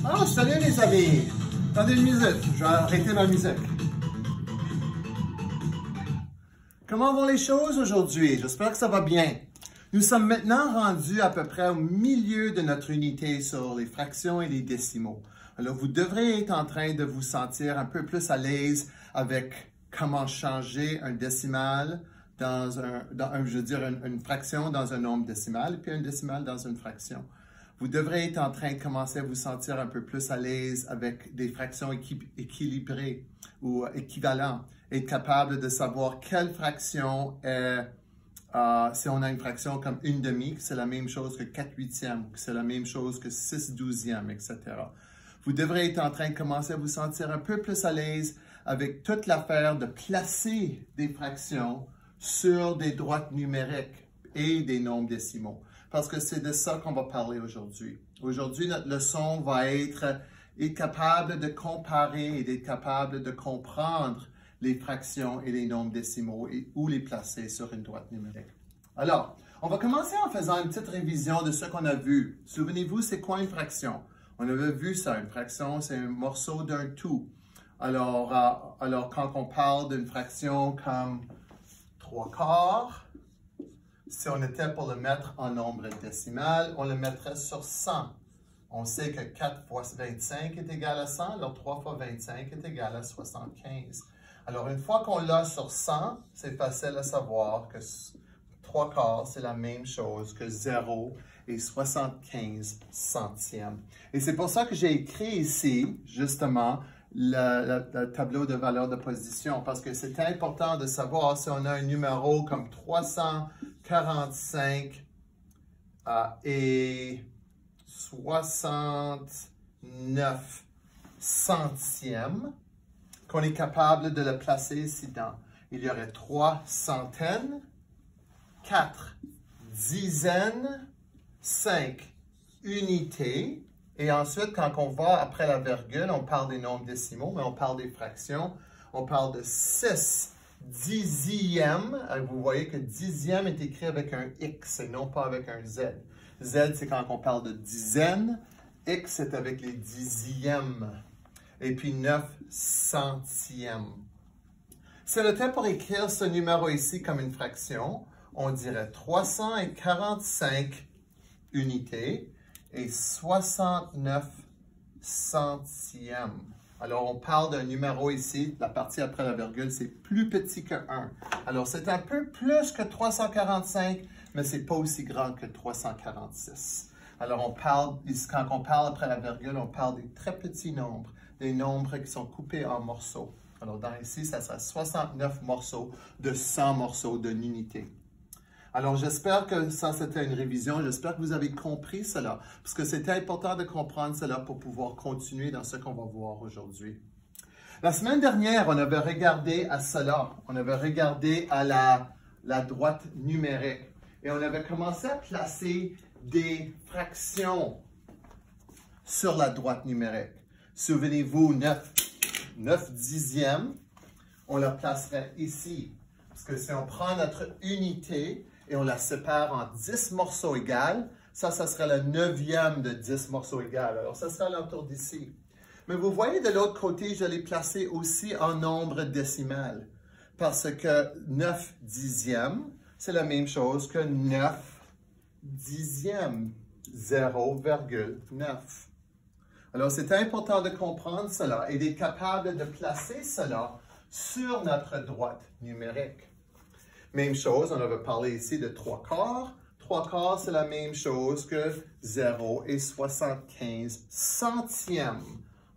Ah, salut les amis! Attendez une minute, je vais arrêter ma musique. Comment vont les choses aujourd'hui? J'espère que ça va bien. Nous sommes maintenant rendus à peu près au milieu de notre unité sur les fractions et les décimaux. Alors, vous devrez être en train de vous sentir un peu plus à l'aise avec comment changer un décimal une fraction dans un nombre décimal, et puis un décimal dans une fraction. Vous devrez être en train de commencer à vous sentir un peu plus à l'aise avec des fractions équilibrées ou équivalentes, être capable de savoir quelle fraction est, si on a une fraction comme 1/2, c'est la même chose que 4/8, c'est la même chose que 6/12, etc. Vous devrez être en train de commencer à vous sentir un peu plus à l'aise avec toute l'affaire de placer des fractions sur des droites numériques et des nombres décimaux. Parce que c'est de ça qu'on va parler aujourd'hui. Aujourd'hui, notre leçon va être capable de comparer et d'être capable de comprendre les fractions et les nombres décimaux et où les placer sur une droite numérique. Alors, on va commencer en faisant une petite révision de ce qu'on a vu. Souvenez-vous, c'est quoi une fraction? On avait vu ça, une fraction, c'est un morceau d'un tout. Alors, quand on parle d'une fraction comme 3/4, si on était pour le mettre en nombre décimal, on le mettrait sur 100. On sait que 4 fois 25 est égal à 100, alors 3 fois 25 est égal à 75. Alors, une fois qu'on l'a sur 100, c'est facile à savoir que 3/4, c'est la même chose que 0 et 75 centièmes. Et c'est pour ça que j'ai écrit ici, justement, le tableau de valeur de position, parce que c'est important de savoir si on a un numéro comme 345 et 69 centièmes, qu'on est capable de le placer ici dans. Il y aurait 3 centaines, 4 dizaines, 5 unités. Et ensuite, quand on va après la virgule, on parle des nombres décimaux, mais on parle des fractions. On parle de 6 dixièmes. Vous voyez que dixième est écrit avec un X et non pas avec un Z. Z, c'est quand on parle de dizaines. X, c'est avec les dixièmes. Et puis 9 centièmes. C'est le temps pour écrire ce numéro ici comme une fraction. On dirait 345 unités et 69 centièmes. Alors, on parle d'un numéro ici, la partie après la virgule, c'est plus petit que 1. Alors, c'est un peu plus que 345, mais ce n'est pas aussi grand que 346. Alors, quand on parle après la virgule, on parle des très petits nombres, des nombres qui sont coupés en morceaux. Alors, ici, ça sera 69 morceaux de 100 morceaux d'une unité. Alors, j'espère que ça, c'était une révision. J'espère que vous avez compris cela, parce que c'était important de comprendre cela pour pouvoir continuer dans ce qu'on va voir aujourd'hui. La semaine dernière, on avait regardé à cela. On avait regardé à la droite numérique. Et on avait commencé à placer des fractions sur la droite numérique. Souvenez-vous, 9 dixièmes, on la placerait ici. Parce que si on prend notre unité et on la sépare en 10 morceaux égaux, ça serait le 9e de 10 morceaux égaux. Alors, ça sera l'entour d'ici. Mais vous voyez, de l'autre côté, je l'ai placé aussi en nombre décimal. Parce que 9 dixièmes, c'est la même chose que 9 dixièmes. 0,9. Alors, c'est important de comprendre cela et d'être capable de placer cela sur notre droite numérique. Même chose, on avait parlé ici de 3/4. 3/4, c'est la même chose que 0 et 75 centièmes.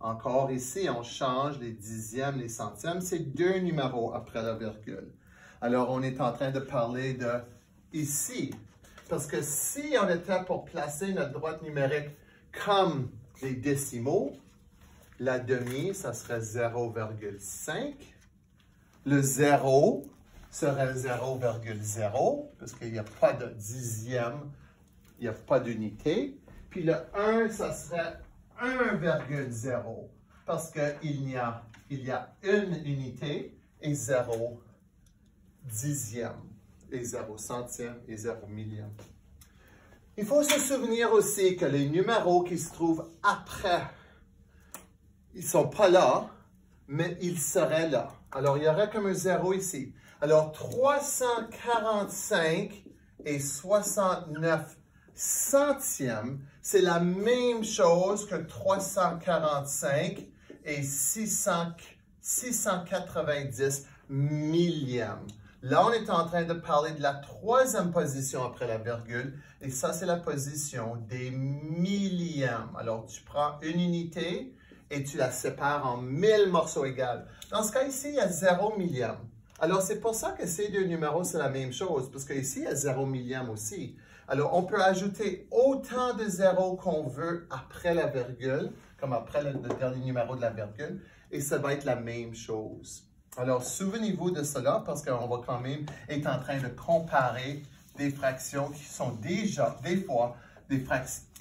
Encore ici, on change les dixièmes, les centièmes. C'est 2 numéros après la virgule. Alors, on est en train de parler de ici. Parce que si on était pour placer notre droite numérique comme les décimaux, la demi, ça serait 0,5. Le 0 serait 0,0, parce qu'il n'y a pas de dixième, il n'y a pas d'unité. Puis le 1, ça serait 1,0, parce qu'il y a une unité et 0 dixième, et 0 centième, et 0 millième. Il faut se souvenir aussi que les numéros qui se trouvent après ils ne sont pas là, mais ils seraient là. Alors, il y aurait comme un 0 ici. Alors, 345 et 69 centièmes, c'est la même chose que 345 et 690 millièmes. Là, on est en train de parler de la troisième position après la virgule, et ça, c'est la position des millièmes. Alors, tu prends une unité et tu la sépares en 1000 morceaux égaux. Dans ce cas ici, il y a 0 millième. Alors, c'est pour ça que ces deux numéros, c'est la même chose, parce qu'ici, il y a 0 millième aussi. Alors, on peut ajouter autant de zéros qu'on veut après la virgule, comme après le dernier numéro de la virgule, et ça va être la même chose. Alors, souvenez-vous de cela, parce qu'on va quand même être en train de comparer des fractions qui sont déjà, des fois,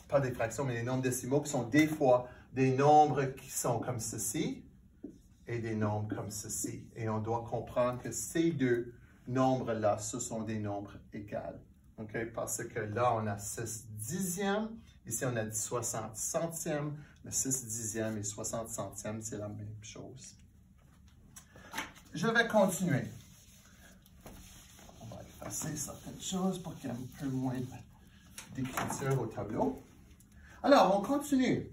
pas des fractions, mais des nombres décimaux qui sont des fois des nombres qui sont comme ceci et des nombres comme ceci. Et on doit comprendre que ces deux nombres-là, ce sont des nombres égaux. Okay? Parce que là, on a 6 dixièmes. Ici, on a 60 centièmes. Mais 6 dixièmes et 60 centièmes, c'est la même chose. Je vais continuer. On va effacer certaines choses pour qu'il y ait un peu moins d'écriture au tableau. Alors, on continue.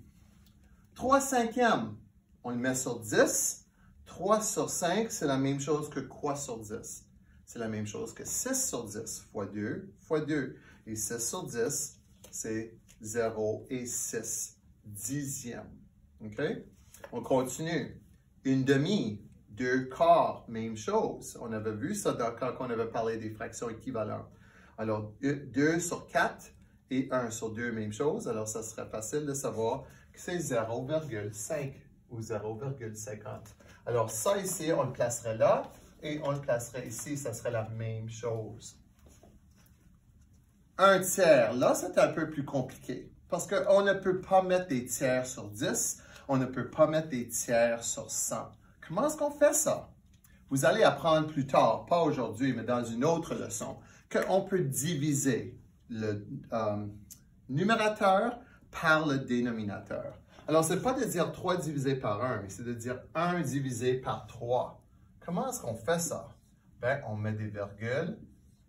3 cinquièmes, on le met sur 10. 3 sur 5, c'est la même chose que quoi sur 10? C'est la même chose que 6 sur 10 fois 2 fois 2. Et 6 sur 10, c'est 0 et 6 dixièmes. OK? On continue. Une demi, 2 quarts, même chose. On avait vu ça quand on avait parlé des fractions équivalentes. Alors, 2 sur 4 et 1 sur 2, même chose. Alors, ça serait facile de savoir que c'est 0,5 ou 0,50. Alors, ça ici, on le placerait là et on le placerait ici. Ça serait la même chose. Un tiers, là, c'est un peu plus compliqué parce qu'on ne peut pas mettre des tiers sur 10. On ne peut pas mettre des tiers sur 100. Comment est-ce qu'on fait ça? Vous allez apprendre plus tard, pas aujourd'hui, mais dans une autre leçon, qu'on peut diviser le numérateur par le dénominateur. Alors, ce n'est pas de dire 3 divisé par 1, mais c'est de dire 1 divisé par 3. Comment est-ce qu'on fait ça? Bien, on met des virgules,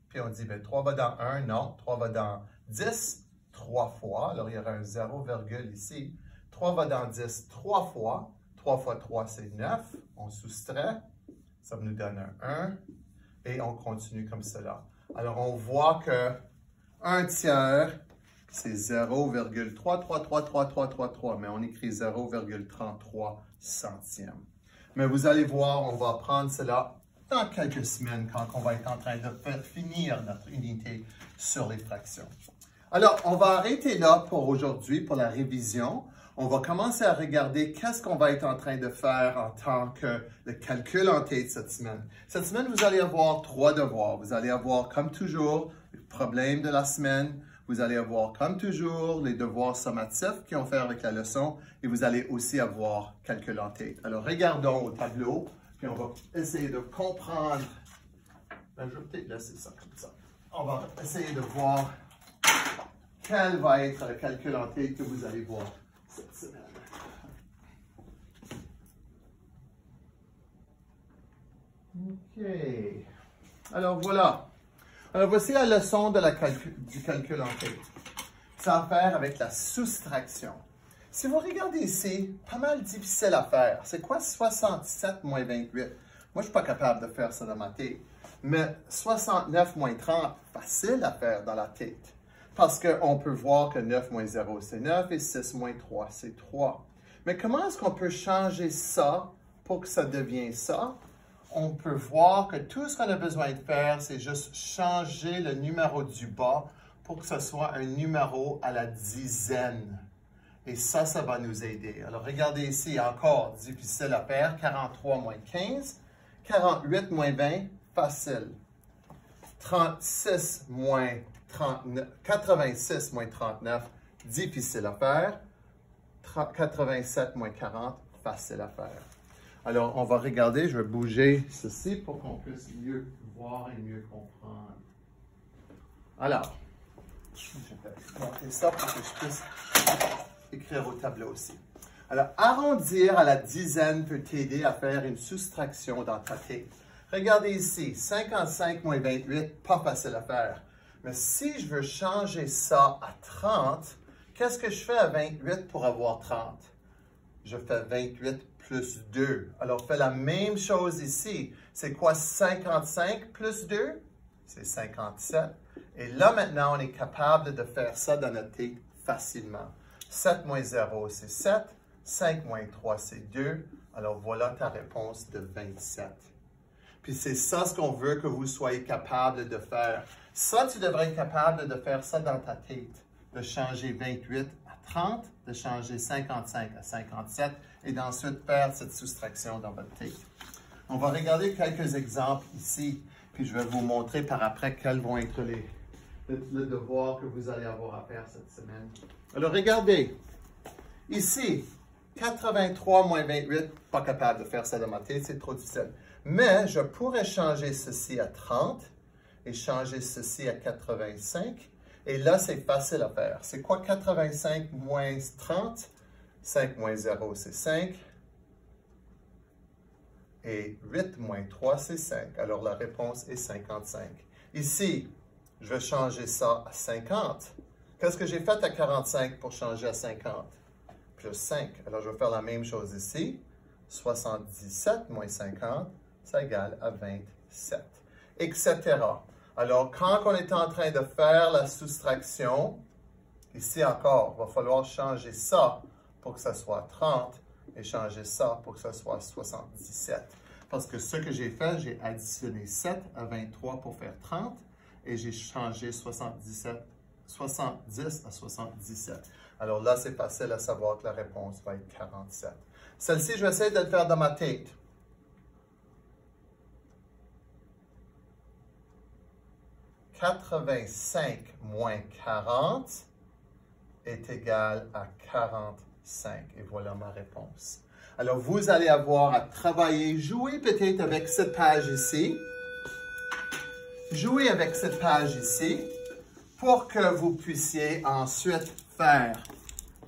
puis on dit, bien, 3 va dans 1, non. 3 va dans 10, 3 fois. Alors, il y aura un 0, virgule ici. 3 va dans 10, 3 fois. 3 fois 3, c'est 9. On soustrait. Ça nous donne un 1. Et on continue comme cela. Alors, on voit que 1 tiers, c'est 0,3333333, mais on écrit 0,33 centièmes. Mais vous allez voir, on va apprendre cela dans quelques semaines quand on va être en train de faire finir notre unité sur les fractions. Alors, on va arrêter là pour aujourd'hui, pour la révision. On va commencer à regarder qu'est-ce qu'on va être en train de faire en tant que le calcul en tête cette semaine. Cette semaine, vous allez avoir 3 devoirs. Vous allez avoir, comme toujours, le problème de la semaine. Vous allez avoir, comme toujours, les devoirs sommatifs qui ont fait avec la leçon. Et vous allez aussi avoir calcul en tête. Alors, regardons au tableau, puis on va essayer de comprendre. Ben, je vais peut-être laisser ça comme ça. On va essayer de voir quel va être le calcul en tête que vous allez voir cette semaine. OK. Alors, voilà. Alors, voici la leçon de du calcul en tête. Ça a à faire avec la soustraction. Si vous regardez ici, pas mal difficile à faire. C'est quoi 67 moins 28? Moi, je ne suis pas capable de faire ça dans ma tête. Mais 69 moins 30, facile à faire dans la tête. Parce qu'on peut voir que 9 moins 0, c'est 9 et 6 moins 3, c'est 3. Mais comment est-ce qu'on peut changer ça pour que ça devienne ça? On peut voir que tout ce qu'on a besoin de faire, c'est juste changer le numéro du bas pour que ce soit un numéro à la dizaine. Et ça va nous aider. Alors, regardez ici, encore difficile à faire. 43 moins 15. 48 moins 20, facile. 36 moins 39, 86 moins 39, difficile à faire. 87 moins 40, facile à faire. Alors, on va regarder, je vais bouger ceci pour qu'on puisse mieux voir et mieux comprendre. Alors, je vais monter ça pour que je puisse écrire au tableau aussi. Alors, arrondir à la dizaine peut t'aider à faire une soustraction dans ta tête. Regardez ici, 55 moins 28, pas facile à faire. Mais si je veux changer ça à 30, qu'est-ce que je fais à 28 pour avoir 30? Je fais 28 plus 2. Alors, fais la même chose ici. C'est quoi 55 plus 2? C'est 57. Et là, maintenant, on est capable de faire ça dans notre tête facilement. 7 moins 0, c'est 7. 5 moins 3, c'est 2. Alors, voilà ta réponse de 27. Puis c'est ça ce qu'on veut que vous soyez capable de faire. Ça, tu devrais être capable de faire ça dans ta tête. De changer 28 à 30, de changer 55 à 57 et d'ensuite faire cette soustraction dans votre tête. On va regarder quelques exemples ici, puis je vais vous montrer par après quels vont être le devoir que vous allez avoir à faire cette semaine. Alors, regardez. Ici, 83 moins 28, pas capable de faire ça dans ma tête, c'est trop difficile. Mais je pourrais changer ceci à 30 et changer ceci à 85. Et là, c'est facile à faire. C'est quoi 85 moins 30? 5 moins 0, c'est 5. Et 8 moins 3, c'est 5. Alors, la réponse est 55. Ici, je vais changer ça à 50. Qu'est-ce que j'ai fait à 45 pour changer à 50? Plus 5. Alors, je vais faire la même chose ici. 77 moins 50, ça égale à 27, etc. Alors, quand on est en train de faire la soustraction, ici encore, il va falloir changer ça pour que ça soit 30 et changer ça pour que ça soit 77. Parce que ce que j'ai fait, j'ai additionné 7 à 23 pour faire 30 et j'ai changé 70 à 77. Alors là, c'est facile à savoir que la réponse va être 47. Celle-ci, je vais essayer de le faire dans ma tête. « 85 moins 40 est égal à 45. » Et voilà ma réponse. Alors, vous allez avoir à travailler, jouer peut-être avec cette page ici. Jouer avec cette page ici pour que vous puissiez ensuite faire,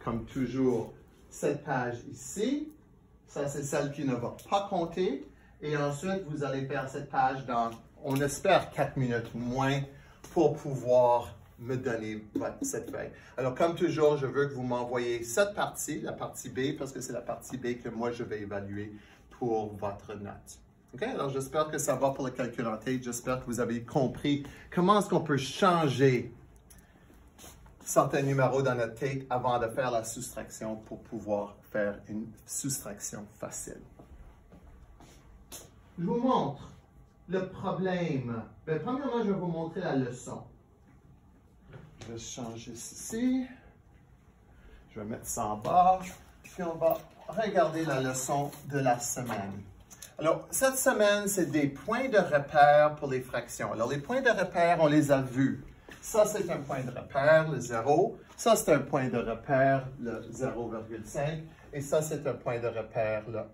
comme toujours, cette page ici. Ça, c'est celle qui ne va pas compter. Et ensuite, vous allez faire cette page dans, on espère, 4 minutes moins pour pouvoir me donner cette feuille. Alors, comme toujours, je veux que vous m'envoyiez cette partie, la partie B, parce que c'est la partie B que moi, je vais évaluer pour votre note. OK? Alors, j'espère que ça va pour le calcul en tête. J'espère que vous avez compris comment est-ce qu'on peut changer certains numéros dans notre tête avant de faire la soustraction pour pouvoir faire une soustraction facile. Je vous montre le problème. Bien, premièrement, je vais vous montrer la leçon. Je vais changer ceci. Je vais mettre ça en bas. Puis on va regarder la leçon de la semaine. Alors, cette semaine, c'est des points de repère pour les fractions. Alors, les points de repère, on les a vus. Ça, c'est un point de repère, le 0. Ça, c'est un point de repère, le 0,5. Et ça, c'est un point de repère, le 1.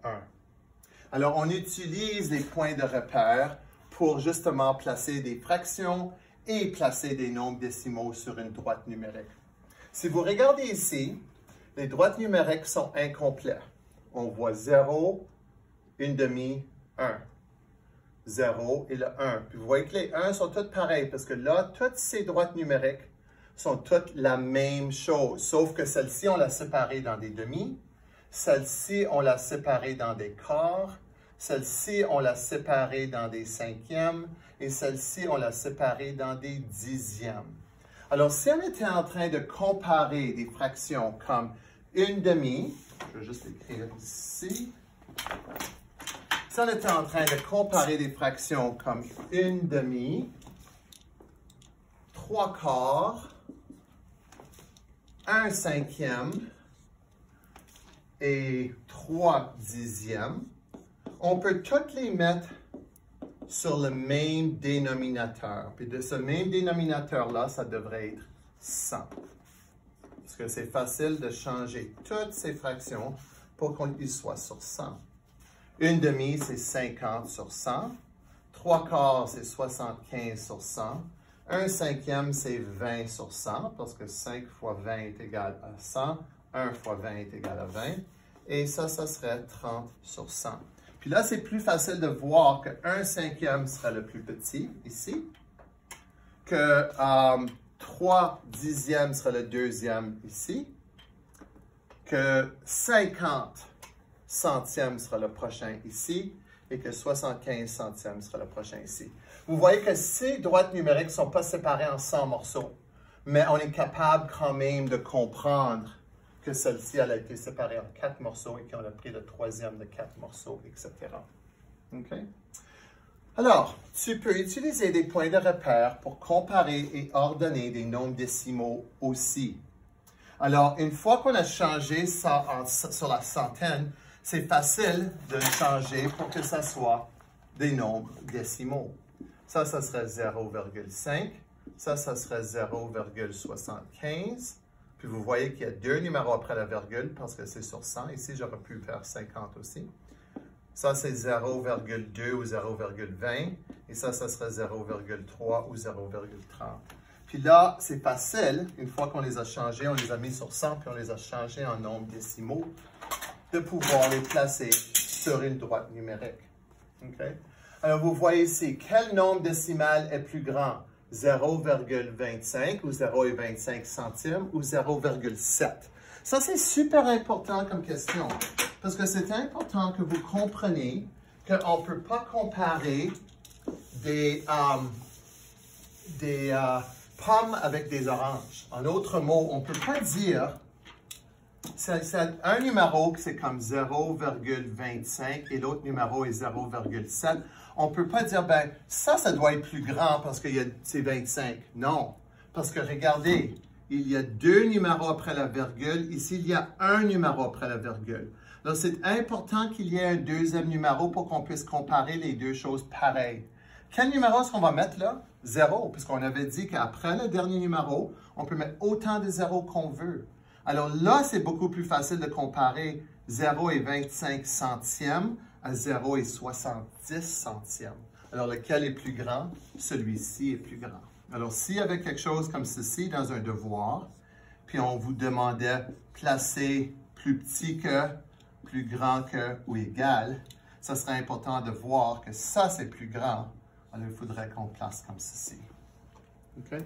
Alors, on utilise les points de repère pour justement placer des fractions et placer des nombres décimaux sur une droite numérique. Si vous regardez ici, les droites numériques sont incomplètes. On voit 0, 1/2, 1. 0 et le 1. Puis vous voyez que les 1 sont toutes pareilles parce que là, toutes ces droites numériques sont toutes la même chose. Sauf que celle-ci, on l'a séparée dans des demi. Celle-ci, on l'a séparée dans des quarts. Celle-ci, on l'a séparée dans des cinquièmes. Et celle-ci, on l'a séparée dans des dixièmes. Alors, si on était en train de comparer des fractions comme 1/2, je vais juste écrire ici. Si on était en train de comparer des fractions comme 1/2, 3/4, 1/5 et 3/10, on peut toutes les mettre sur le même dénominateur. Puis de ce même dénominateur-là, ça devrait être 100. Parce que c'est facile de changer toutes ces fractions pour qu'on y soit sur 100. 1/2, c'est 50 sur 100. 3/4, c'est 75 sur 100. 1/5, c'est 20 sur 100, parce que 5 fois 20 est égal à 100. 1 fois 20 est égal à 20. Et ça serait 30 sur 100. Puis là, c'est plus facile de voir que 1/5 sera le plus petit, ici, que 3/10 sera le deuxième, ici, que 50 centièmes sera le prochain, ici, et que 75 centièmes sera le prochain, ici. Vous voyez que ces droites numériques ne sont pas séparées en 100 morceaux, mais on est capable quand même de comprendre que celle-ci a été séparée en 4 morceaux et qu'on a pris le troisième de 4 morceaux, etc. OK? Alors, tu peux utiliser des points de repère pour comparer et ordonner des nombres décimaux aussi. Alors, une fois qu'on a changé ça sur la centaine, c'est facile de le changer pour que ça soit des nombres décimaux. Ça serait 0,5. Ça serait 0,75. Puis vous voyez qu'il y a deux numéros après la virgule parce que c'est sur 100. Ici, j'aurais pu faire 50 aussi. Ça, c'est 0,2 ou 0,20. Et ça serait 0,3 ou 0,30. Puis là, c'est facile, une fois qu'on les a changés, on les a mis sur 100, puis on les a changés en nombres décimaux, de pouvoir les placer sur une droite numérique. Okay? Alors, vous voyez ici, quel nombre décimal est plus grand? 0,25 ou 0,25 centimes ou 0,7. Ça, c'est super important comme question parce que c'est important que vous compreniez qu'on ne peut pas comparer des pommes avec des oranges. En d'autres mots, on ne peut pas dire, c'est un numéro c'est comme 0,25 et l'autre numéro est 0,7. On ne peut pas dire, ben, ça doit être plus grand parce que c'est 25. Non, parce que regardez, il y a deux numéros après la virgule. Ici, il y a un numéro après la virgule. Donc, c'est important qu'il y ait un deuxième numéro pour qu'on puisse comparer les deux choses pareilles. Quel numéro est-ce qu'on va mettre là? 0, puisqu'on avait dit qu'après le dernier numéro, on peut mettre autant de zéros qu'on veut. Alors là, c'est beaucoup plus facile de comparer 0,25 centièmes à 0,70 centièmes. Alors, lequel est plus grand? Celui-ci est plus grand. Alors, s'il y avait quelque chose comme ceci dans un devoir, puis on vous demandait placer plus petit que, plus grand que ou égal, ça serait important de voir que ça, c'est plus grand. Alors, il faudrait qu'on place comme ceci. OK?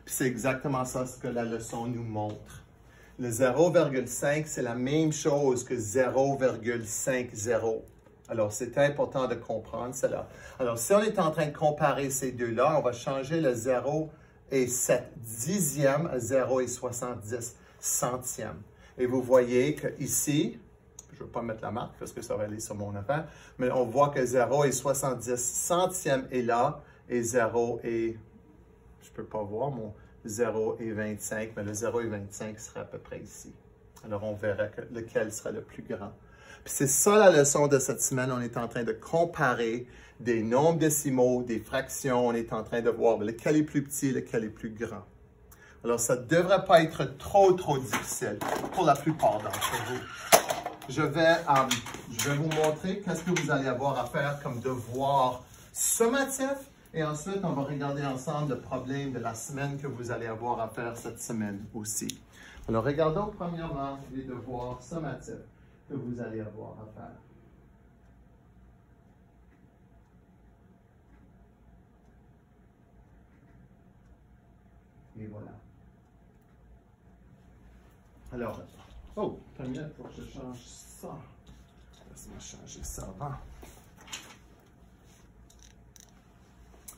Puis c'est exactement ça ce que la leçon nous montre. Le 0,5, c'est la même chose que 0,50. Alors, c'est important de comprendre cela. Alors, si on est en train de comparer ces deux-là, on va changer le 0,7 à 0,70 centièmes. Et vous voyez qu'ici, je ne vais pas mettre la marque parce que ça va aller sur mon affaire, mais on voit que 0,70 centièmes est là et 0 et, je ne peux pas voir mon 0,25, mais le 0,25 sera à peu près ici. Alors, on verra lequel sera le plus grand. Puis c'est ça la leçon de cette semaine. On est en train de comparer des nombres décimaux, des fractions. On est en train de voir lequel est plus petit, lequel est plus grand. Alors, ça ne devrait pas être trop difficile pour la plupart d'entre vous. Je vais vous montrer qu'est-ce que vous allez avoir à faire comme devoir sommatif. Et ensuite, on va regarder ensemble le problème de la semaine que vous allez avoir à faire cette semaine aussi. Alors, regardons premièrement les devoirs sommatifs que vous allez avoir à faire. Et voilà. Alors, attends une minute pour que je change ça. Laisse-moi changer ça avant.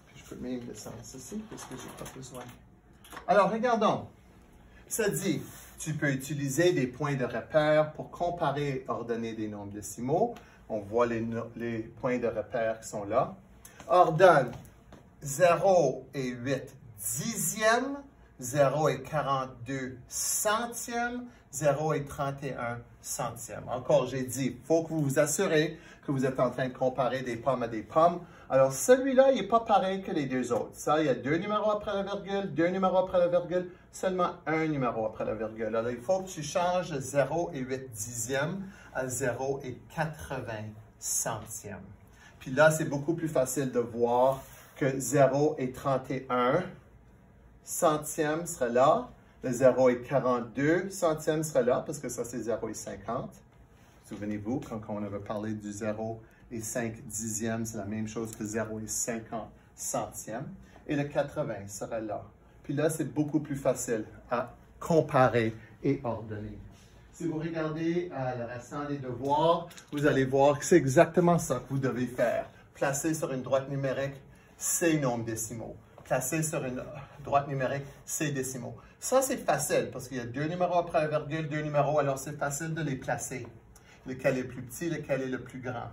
Puis je peux même descendre ceci parce que je n'ai pas besoin. Alors, regardons. Ça dit, tu peux utiliser des points de repère pour comparer et ordonner des nombres décimaux. On voit les points de repère qui sont là. Ordonne 0,8 dixièmes, 0,42 centièmes, 0,31 centièmes. Encore, j'ai dit, il faut que vous vous assurez que vous êtes en train de comparer des pommes à des pommes. Alors, celui-là, il n'est pas pareil que les deux autres. Ça, il y a deux numéros après la virgule, deux numéros après la virgule, seulement un numéro après la virgule. Alors, il faut que tu changes 0,8 dixièmes à 0,80 centièmes. Puis là, c'est beaucoup plus facile de voir que 0,31 centièmes sera là. Le 0,42 centièmes sera là, parce que ça, c'est 0,50. Souvenez-vous, quand on avait parlé du 0 et 5 dixièmes, c'est la même chose que 0 et 50 centièmes. Et le 80 serait là. Puis là, c'est beaucoup plus facile à comparer et ordonner. Si vous regardez le restant des devoirs, vous allez voir que c'est exactement ça que vous devez faire. Placer sur une droite numérique ces nombres décimaux. Placer sur une droite numérique ces décimaux. Ça, c'est facile parce qu'il y a deux numéros après la virgule, deux numéros, alors c'est facile de les placer. Lequel est le plus petit, lequel est le plus grand.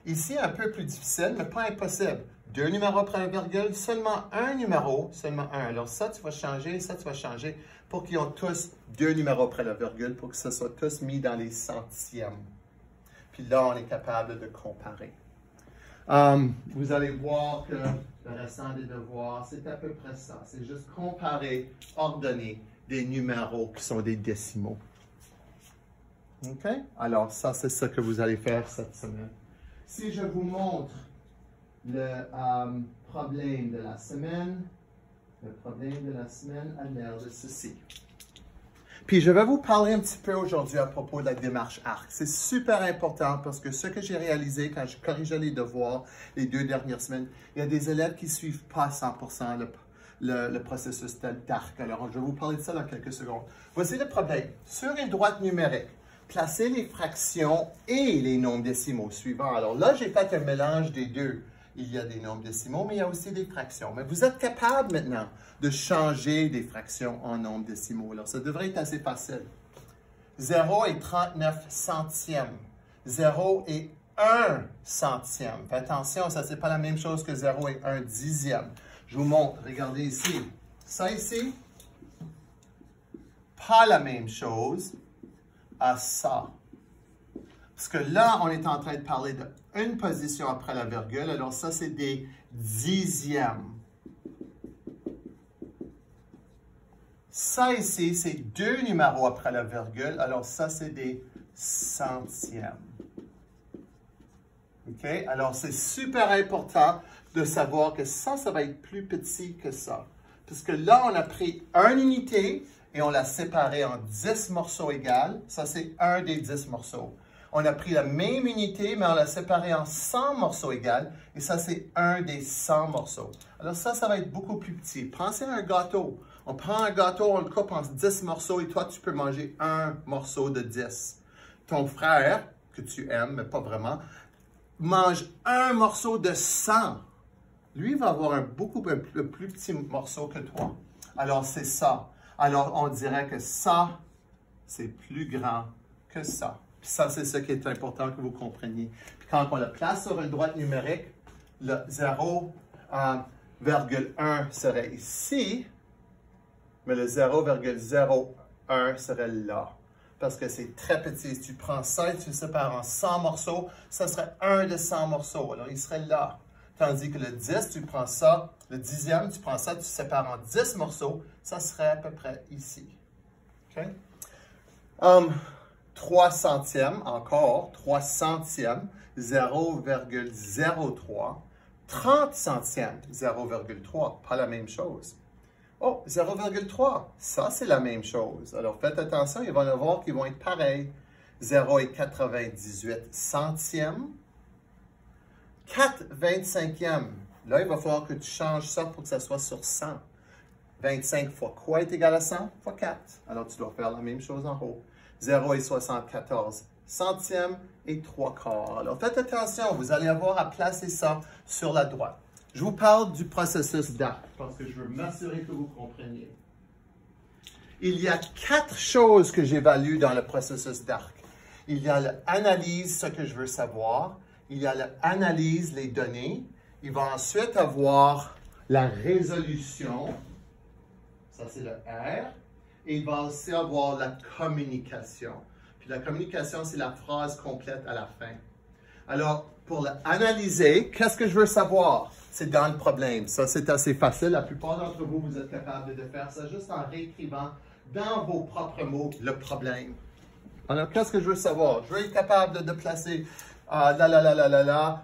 Ici, un peu plus difficile, mais pas impossible. Deux numéros après la virgule, seulement un numéro, seulement un. Alors ça, tu vas changer, ça, tu vas changer pour qu'ils ont tous deux numéros après la virgule, pour que ce soit tous mis dans les centièmes. Puis là, on est capable de comparer. Vous allez voir que le restant des devoirs, c'est à peu près ça. C'est juste comparer, ordonner des numéros qui sont des décimaux. OK? Alors, ça, c'est ce que vous allez faire cette semaine. Si je vous montre le problème de la semaine, le problème de la semaine a l'air de ceci. Puis, je vais vous parler un petit peu aujourd'hui à propos de la démarche ARC. C'est super important parce que ce que j'ai réalisé quand je corrigeais les devoirs les 2 dernières semaines, il y a des élèves qui ne suivent pas 100% le processus d'ARC. Alors, je vais vous parler de ça dans quelques secondes. Voici le problème. Sur une droite numérique, placez les fractions et les nombres décimaux suivants. Alors là, j'ai fait un mélange des deux. Il y a des nombres décimaux, mais il y a aussi des fractions. Mais vous êtes capable maintenant de changer des fractions en nombres décimaux. Alors, ça devrait être assez facile. 0 et 39 centièmes. 0 et 1 centième. Faites attention, ça, c'est pas la même chose que 0 et 1 dixième. Je vous montre. Regardez ici. Ça ici, pas la même chose à ça. Parce que là, on est en train de parler d'une position après la virgule. Alors ça, c'est des dixièmes. Ça ici, c'est deux numéros après la virgule. Alors ça, c'est des centièmes. OK? Alors, c'est super important de savoir que ça va être plus petit que ça. Parce que là, on a pris une unité et on l'a séparé en 10 morceaux égaux. Ça, c'est un des 10 morceaux. On a pris la même unité, mais on l'a séparé en 100 morceaux égaux. Et ça, c'est un des 100 morceaux. Alors ça va être beaucoup plus petit. Pensez à un gâteau. On prend un gâteau, on le coupe en 10 morceaux et toi, tu peux manger un morceau de 10. Ton frère, que tu aimes, mais pas vraiment, mange un morceau de 100. Lui va avoir un beaucoup plus petit morceau que toi. Alors, c'est ça. Alors, on dirait que ça, c'est plus grand que ça. Puis ça, c'est ce qui est important que vous compreniez. Puis quand on le place sur une droite numérique, le 0,1 serait ici, mais le 0,01 serait là. Parce que c'est très petit. Si tu prends ça et tu le sépares en 100 morceaux, ça serait un de 100 morceaux. Alors, il serait là. Tandis que le 10, tu prends ça, le dixième, tu prends ça, tu sépares en 10 morceaux, ça serait à peu près ici. OK? 3 centièmes, encore, 3 centièmes, 0,03. 30 centièmes, 0,3, pas la même chose. Oh, 0,3, ça c'est la même chose. Alors faites attention, il va y en avoir qui vont être pareils. 0,98 centièmes. 4/25e. Là, il va falloir que tu changes ça pour que ça soit sur 100. 25 fois quoi est égal à 100? Fois 4. Alors, tu dois faire la même chose en haut. 0,74 centièmes et 3/4. Alors, faites attention, vous allez avoir à placer ça sur la droite. Je vous parle du processus d'ARC parce que je veux m'assurer que vous compreniez. Il y a 4 choses que j'évalue dans le processus d'ARC. Il y a l'analyse, ce que je veux savoir. Il y a l'analyse, les données. Il va ensuite avoir la résolution. Ça, c'est le R. Et il va aussi avoir la communication. Puis la communication, c'est la phrase complète à la fin. Alors, pour l'analyser, qu'est-ce que je veux savoir? C'est dans le problème. Ça, c'est assez facile. La plupart d'entre vous, vous êtes capables de faire ça juste en réécrivant dans vos propres mots le problème. Alors, qu'est-ce que je veux savoir? Je veux être capable de placer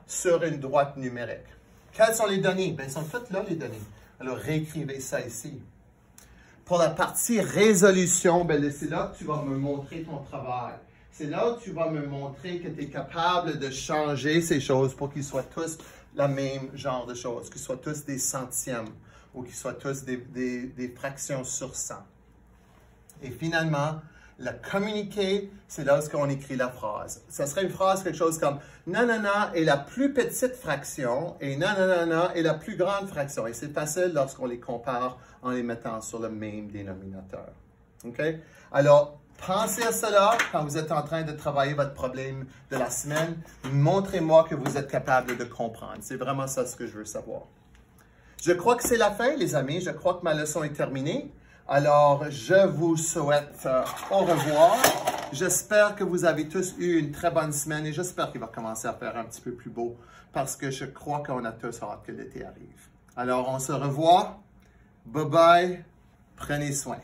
sur une droite numérique. Quelles sont les données? Bien, elles sont toutes là, les données. Alors, réécrivez ça ici. Pour la partie résolution, c'est là que tu vas me montrer ton travail. c'est là où tu vas me montrer que tu es capable de changer ces choses pour qu'ils soient tous la même genre de choses, qu'ils soient tous des centièmes ou qu'ils soient tous des fractions sur 100. Et finalement, le communiquer, c'est là où on écrit la phrase. Ça serait une phrase, quelque chose comme « nanana est la plus petite fraction et nanana est la plus grande fraction ». Et c'est facile lorsqu'on les compare en les mettant sur le même dénominateur. OK? Alors, pensez à cela quand vous êtes en train de travailler votre problème de la semaine. Montrez-moi que vous êtes capable de comprendre. C'est vraiment ça ce que je veux savoir. Je crois que c'est la fin, les amis. Je crois que ma leçon est terminée. Alors, je vous souhaite au revoir. J'espère que vous avez tous eu une très bonne semaine et j'espère qu'il va commencer à faire un petit peu plus beau parce que je crois qu'on a tous hâte que l'été arrive. Alors, on se revoit. Bye bye. Prenez soin.